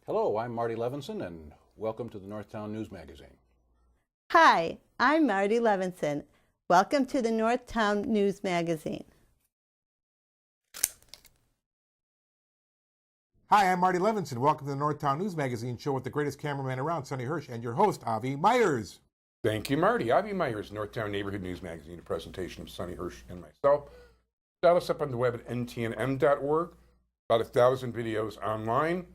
Hello, I'm Marty Levinson, and welcome to the Northtown News Magazine. Hi, I'm Marty Levinson. Welcome to the Northtown News Magazine. Hi, I'm Marty Levinson. Welcome to the Northtown News Magazine show with the greatest cameraman around, Sonny Hirsch, and your host, Avi Myers. Thank you, Marty. Avi Myers, Northtown Neighborhood News Magazine, a presentation of Sonny Hirsch and myself. Dial us up on the web at ntnm.org. About 1,000 videos online.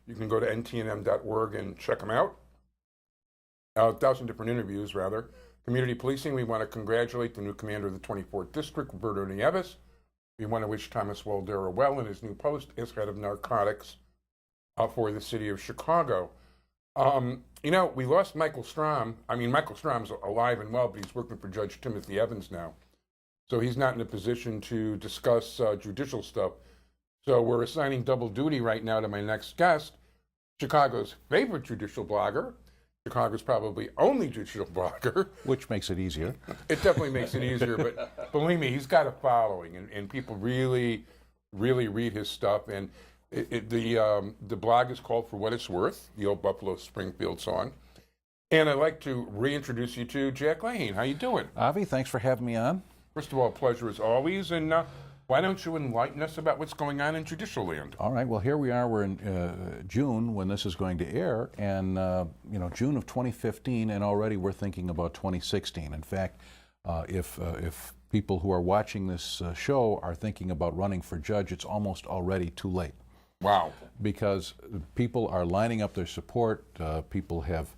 You can go to ntnm.org and check them out. 1,000 different interviews, rather. Community policing, we want to congratulate the new commander of the 24th District, Roberto Nieves. We want to wish Thomas Waldera well in his new post as head of narcotics for the city of Chicago. We lost Michael Strom. Michael Strom's alive and well, but he's working for Judge Timothy Evans now. So he's not in a position to discuss judicial stuff. So we're assigning double duty right now to my next guest, Chicago's favorite judicial blogger, Chicago's probably only judicial blogger. Which makes it easier. It definitely makes it easier, but believe me, he's got a following, and people really, really read his stuff. And the blog is called For What It's Worth, the old Buffalo Springfield song. And I'd like to reintroduce you to Jack Leyhane. How you doing? Avi, thanks for having me on. First of all, pleasure as always. And why don't you enlighten us about what's going on in judicial land? All right, well, here we are. We're in June when this is going to air, and June of 2015, and already we're thinking about 2016. In fact, if people who are watching this show are thinking about running for judge, it's almost already too late. Wow. Because people are lining up their support. People have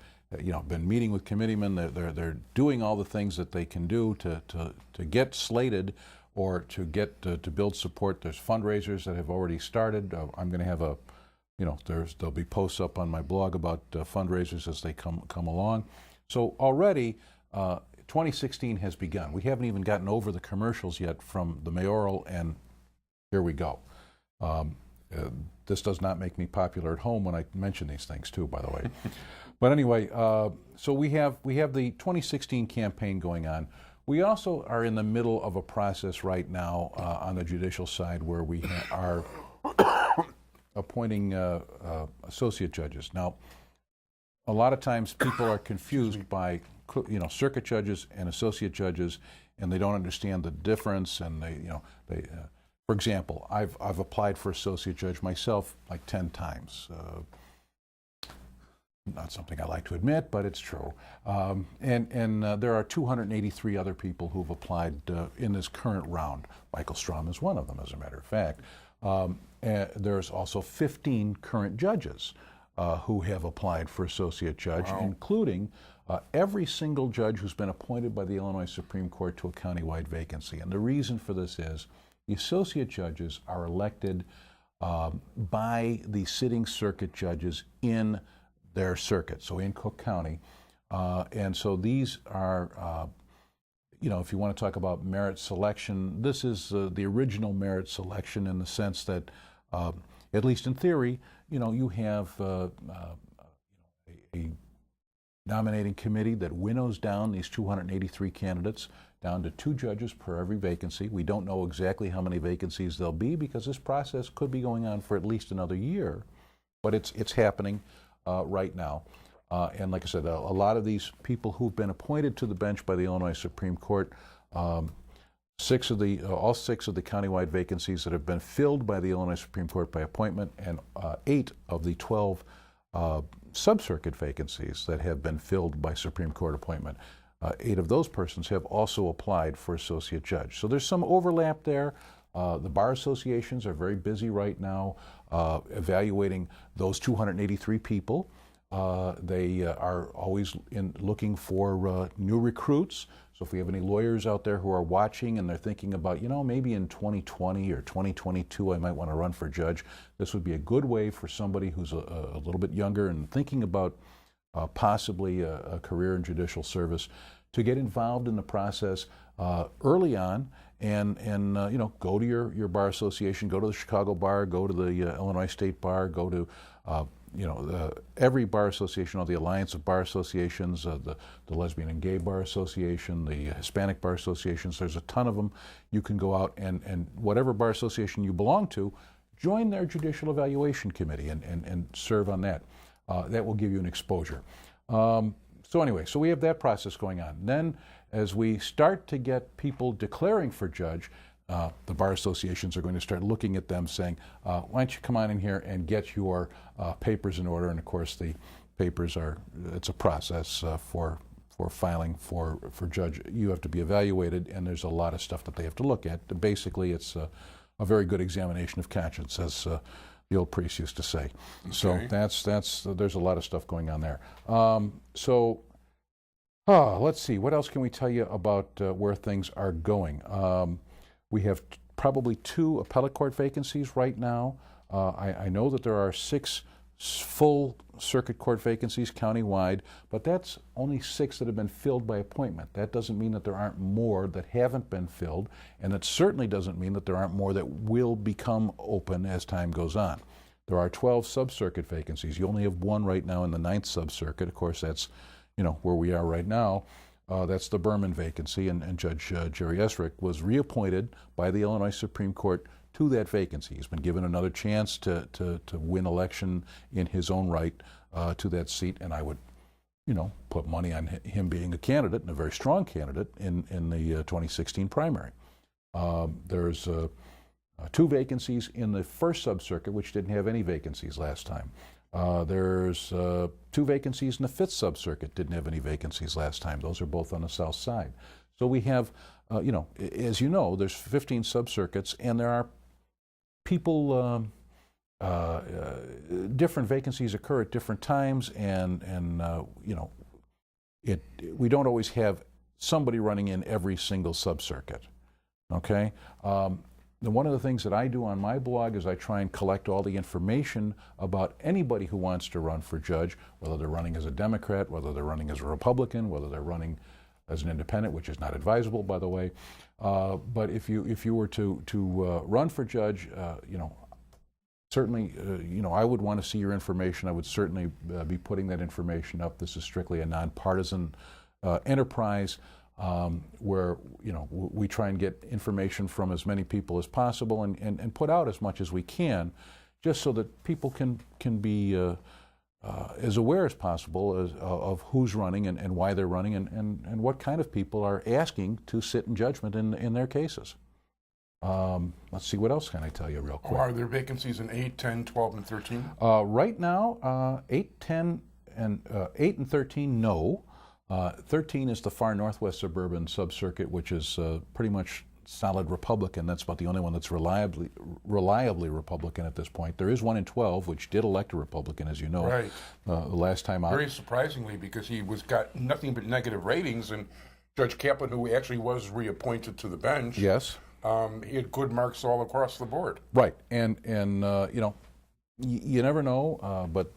been meeting with committeemen. They're doing all the things that they can do to get slated or to get to build support. There's fundraisers that have already started. I'm going to have there'll be posts up on my blog about fundraisers as they come along. So already 2016 has begun. We haven't even gotten over the commercials yet from the mayoral, and here we go. This does not make me popular at home when I mention these things too, by the way. But anyway, so we have the 2016 campaign going on. We also are in the middle of a process right now on the judicial side where we are appointing associate judges. Now, a lot of times people are confused by circuit judges and associate judges, and they don't understand the difference. And for example, I've applied for associate judge myself like 10 times. Not something I like to admit, but it's true. And there are 283 other people who've applied in this current round. Michael Strom is one of them, as a matter of fact. There's also 15 current judges who have applied for associate judge, wow, including every single judge who's been appointed by the Illinois Supreme Court to a countywide vacancy. And the reason for this is the associate judges are elected by the sitting circuit judges in their circuit, so in Cook County. And so these are, if you want to talk about merit selection, this is the original merit selection in the sense that, at least in theory, you have a nominating committee that winnows down these 283 candidates down to 2 judges per every vacancy. We don't know exactly how many vacancies there'll be because this process could be going on for at least another year, but it's happening right now. And like I said, a lot of these people who've been appointed to the bench by the Illinois Supreme Court, all 6 of the countywide vacancies that have been filled by the Illinois Supreme Court by appointment, and 8 of the 12 sub-circuit vacancies that have been filled by Supreme Court appointment. 8 of those persons have also applied for associate judge. So there's some overlap there. The bar associations are very busy right now evaluating those 283 people. They are always looking for new recruits. So if we have any lawyers out there who are watching and they're thinking about, maybe in 2020 or 2022 I might want to run for judge, this would be a good way for somebody who's a little bit younger and thinking about possibly a career in judicial service to get involved in the process early on and go to your bar association, go to the Chicago Bar, go to the Illinois State Bar, go to every bar association, all the Alliance of Bar Associations, the Lesbian and Gay Bar Association, the Hispanic Bar Associations. There's a ton of them. You can go out and whatever bar association you belong to, join their Judicial Evaluation Committee and serve on that. That will give you an exposure. So anyway, so we have that process going on. Then as we start to get people declaring for judge, the bar associations are going to start looking at them saying, why don't you come on in here and get your papers in order. And of course the papers are, it's a process for filing for judge. You have to be evaluated, and there's a lot of stuff that they have to look at. Basically it's a very good examination of conscience, as the old priest used to say. Okay. So there's a lot of stuff going on there. Let's see, what else can we tell you about where things are going? We have probably 2 appellate court vacancies right now. I know that there are 6 full circuit court vacancies countywide, but that's only 6 that have been filled by appointment. That doesn't mean that there aren't more that haven't been filled, and it certainly doesn't mean that there aren't more that will become open as time goes on. There are 12 sub-circuit vacancies. You only have 1 right now in the 9th sub-circuit. Of course, that's where we are right now. That's the Berman vacancy, and Judge Jerry Esrick was reappointed by the Illinois Supreme Court to that vacancy. He's been given another chance to win election in his own right to that seat, and I would, put money on him being a candidate, and a very strong candidate, in the 2016 primary. There's 2 vacancies in the 1st sub-circuit, which didn't have any vacancies last time. There's 2 vacancies in the 5th sub-circuit, didn't have any vacancies last time. Those are both on the south side. So we have, as you know, there's 15 sub-circuits, and there are people, different vacancies occur at different times, and we don't always have somebody running in every single sub-circuit, okay? One of the things that I do on my blog is I try and collect all the information about anybody who wants to run for judge, whether they're running as a Democrat, whether they're running as a Republican, whether they're running as an independent, which is not advisable, by the way. But if you were to run for judge, certainly, I would want to see your information. I would certainly be putting that information up. This is strictly a nonpartisan enterprise. Where we try and get information from as many people as possible and put out as much as we can, just so that people can be as aware as possible of who's running and why they're running and what kind of people are asking to sit in judgment in their cases. Let's see, what else can I tell you real quick? Are there vacancies in 8, 10, 12, and 13? Right now, 8, 10, and 8 and 13, no. 13 is the far northwest suburban sub-circuit, which is pretty much solid Republican. That's about the only one that's reliably Republican at this point. There is one in 12, which did elect a Republican, as you know. Right. The last time out. Very surprisingly, because he got nothing but negative ratings, and Judge Kaplan, who actually was reappointed to the bench, yes, he had good marks all across the board. Right, and you never know, but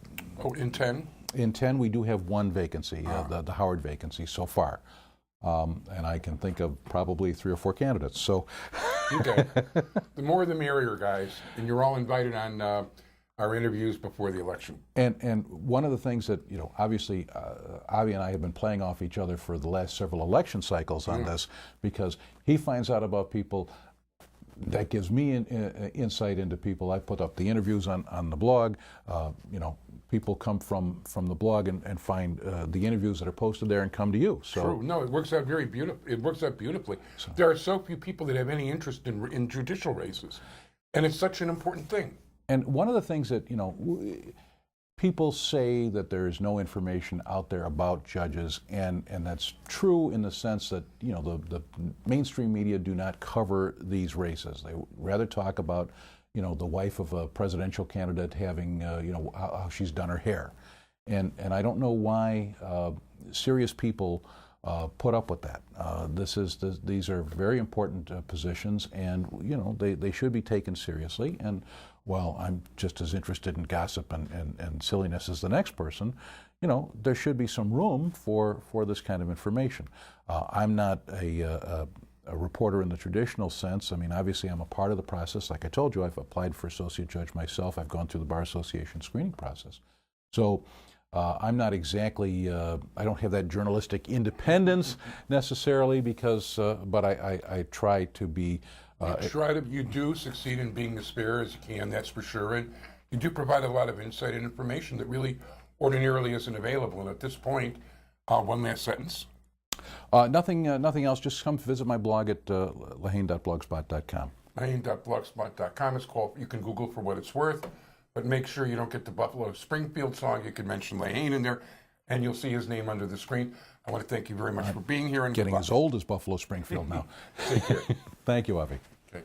in 10. In 10, we do have 1 vacancy, the Howard vacancy so far. And I can think of probably 3 or 4 candidates. So, okay. The more the merrier, guys. And you're all invited on our interviews before the election. And one of the things that, obviously, Avi and I have been playing off each other for the last several election cycles on this, because he finds out about people. That gives me insight into people. I put up the interviews on the blog. People come from the blog and find the interviews that are posted there and come to you. So true. No, it works out very beautiful. It works out beautifully. So, there are so few people that have any interest in judicial races, and it's such an important thing. And one of the things that people say that there is no information out there about judges, and that's true in the sense that the mainstream media do not cover these races. They rather talk about the wife of a presidential candidate having how she's done her hair, and I don't know why serious people put up with that. These are very important positions, and they should be taken seriously. And while I'm just as interested in gossip and silliness as the next person, there should be some room for this kind of information. I'm not a reporter in the traditional sense. I mean, obviously I'm a part of the process. Like I told you, I've applied for associate judge myself. I've gone through the Bar Association screening process. So I'm not exactly, I don't have that journalistic independence necessarily, because, but I try to be You do succeed in being as fair as you can, that's for sure. And you do provide a lot of insight and information that really ordinarily isn't available. And at this point, one last sentence. Nothing else. Just come visit my blog at leyhane.blogspot.com. Leyhane.blogspot.com is called. You can Google for what it's worth, but make sure you don't get the Buffalo Springfield song. You can mention Leyhane in there, and you'll see his name under the screen. I want to thank you very much for being here. And Getting as old as Buffalo Springfield now. Take care. Thank you, Avi.